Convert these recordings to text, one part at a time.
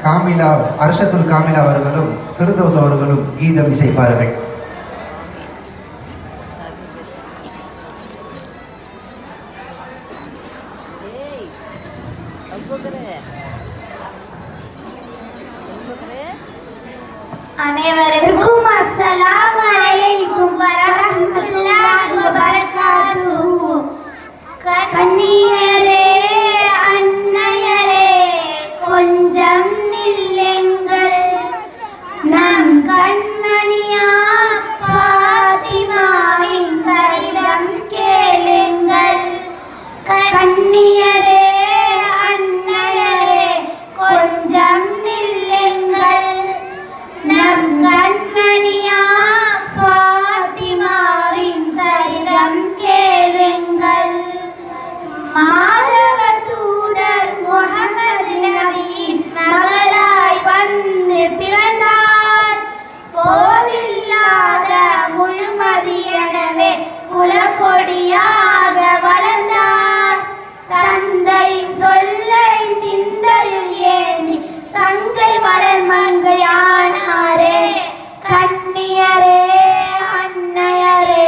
காமிலா அர்ஷத்துல் காமிலா அவர்களும் ஃபிர்தௌஸ் அவர்களும் கீதம் இசைப்பார்கள். அனைவருக்கும் அஸ்ஸலாமு அலைக்கும் வரஹ்மத்துல்லாஹி வபரகாத்துஹு. கண்ணியரே அன்னையரே கொஞ்சம் நில்லுங்கள், நம் கண்மணியா பாத்திமாவின் சரிதம் கேளுங்கள். கண்ணியரே அன்னையரே கொஞ்சம் நில்லுங்கள், நம் கண்மணியா பாத்திமாவின் சரிதம் கேளுங்கள். மாதவ தூதர் முஹம்மது நபியின் மகளாய் வந்து பிறந்தார். போதில்லாத முழுமதி எனவே குலக்கொடியாக வளர்ந்தார். தந்தையின் சொல்லை சிந்தையில் ஏந்தி சங்கை மலர் மங்கையானாரே. கண்ணியரே அன்னையரே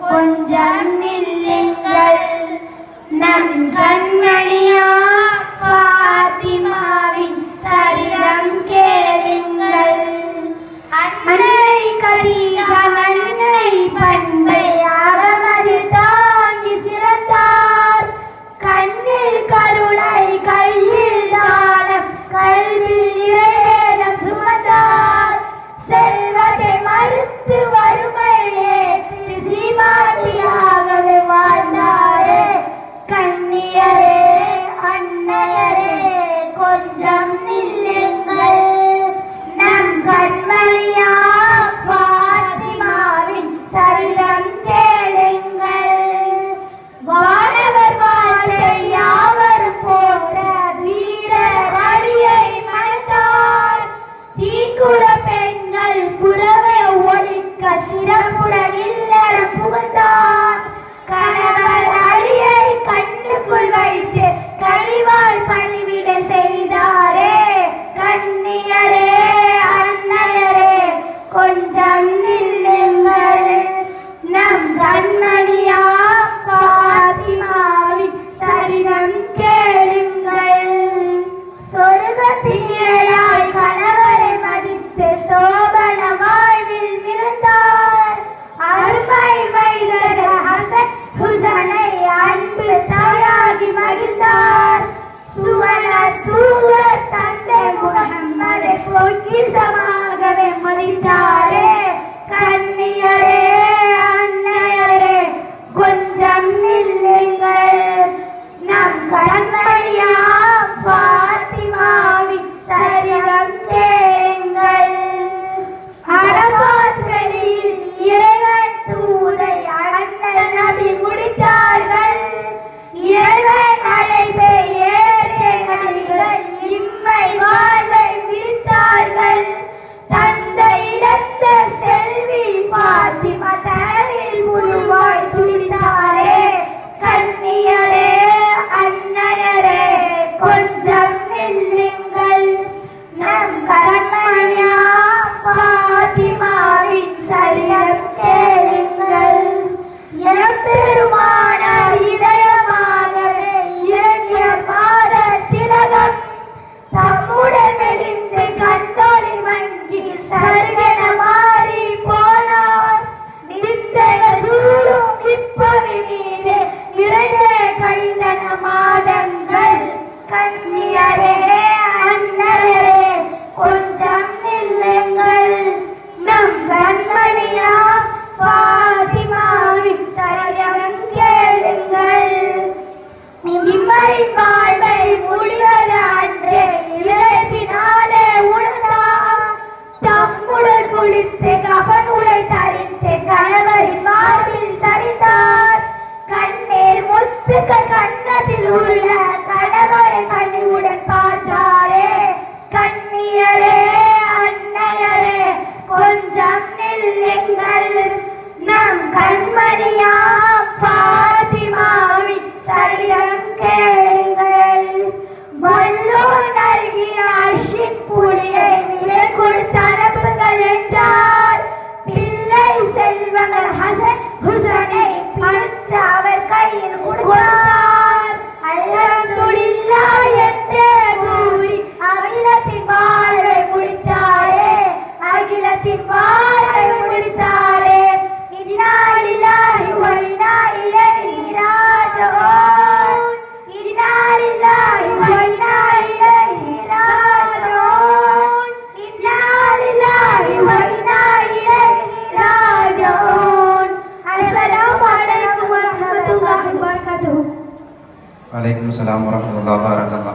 கொஞ்சம் நில்லுங்கள், நம் கண்மணியா பாத்திமாவின் சரிதம் கேளுங்கள். அன்னை கதீஜா அன்னை பண்பை அகமதில் தாங்கி சிறந்தார். கண்ணில் கருணை கையில் தானம் கல்வியில் இறைவேதம் சுமந்தார். செல்வத்தை மறுத்து வறுமையே சீமாட்டியாகவே வாழ்ந்தாரே. கண்ணியரே அன்னையரே கொஞ்சம் நில்லுங்கள், நம் கண்மணியா பாத்திமாவின் சரிதம் கேளுங்கள். வானவர் வாழ்க்கை யாவரும் போன்ற வீரர் அடியை மணந்தார். தீக்குள பெண்கள் புறவே ஒழிக்க சிறப்புடன் இல்லறம் புகுந்தார். கணவர் அடியை கண்ணுக்குள் வைத்து கனிவாய் பணிவிட செய்தாரே. கண்ணியரே அன்னையரே கொஞ்சம் நில்லுங்கள், நம் கண்மணியா பாத்திமாவின் சரிதம் கேளுங்கள். சொர்க்கத்தின் நிழலாய் கணவரை மதித்து சோபன வாழ்வில் மிகுந்தார். அருமை மைந்தர் ஹசன் ஹுசனை அன்பு தாயாகி மகிழ்ந்தார். சுவன தூதர் தந்தை முகம்மதை பொக்கிஷமாகவே மதித்தாரே. கண்ணியரே அன்னையரே கொஞ்சம் நில்லுங்கள், நம் கண்மணியா பாத்திமாவின் சரிதம் கேளுங்கள். அரபாத் வெளியில் இறைவன் தூதை அண்ணல் நபி முடித்தார்கள். இறைவன் அழைப்பை ஏற்ற நபிகள் இம்மை வாழ்வை விடுத்தார்கள். தந்தையிடம் அஸ்ஸலாமு அலைக்கும் வரஹ்மத்துல்லாஹி வபரகாத்துஹு.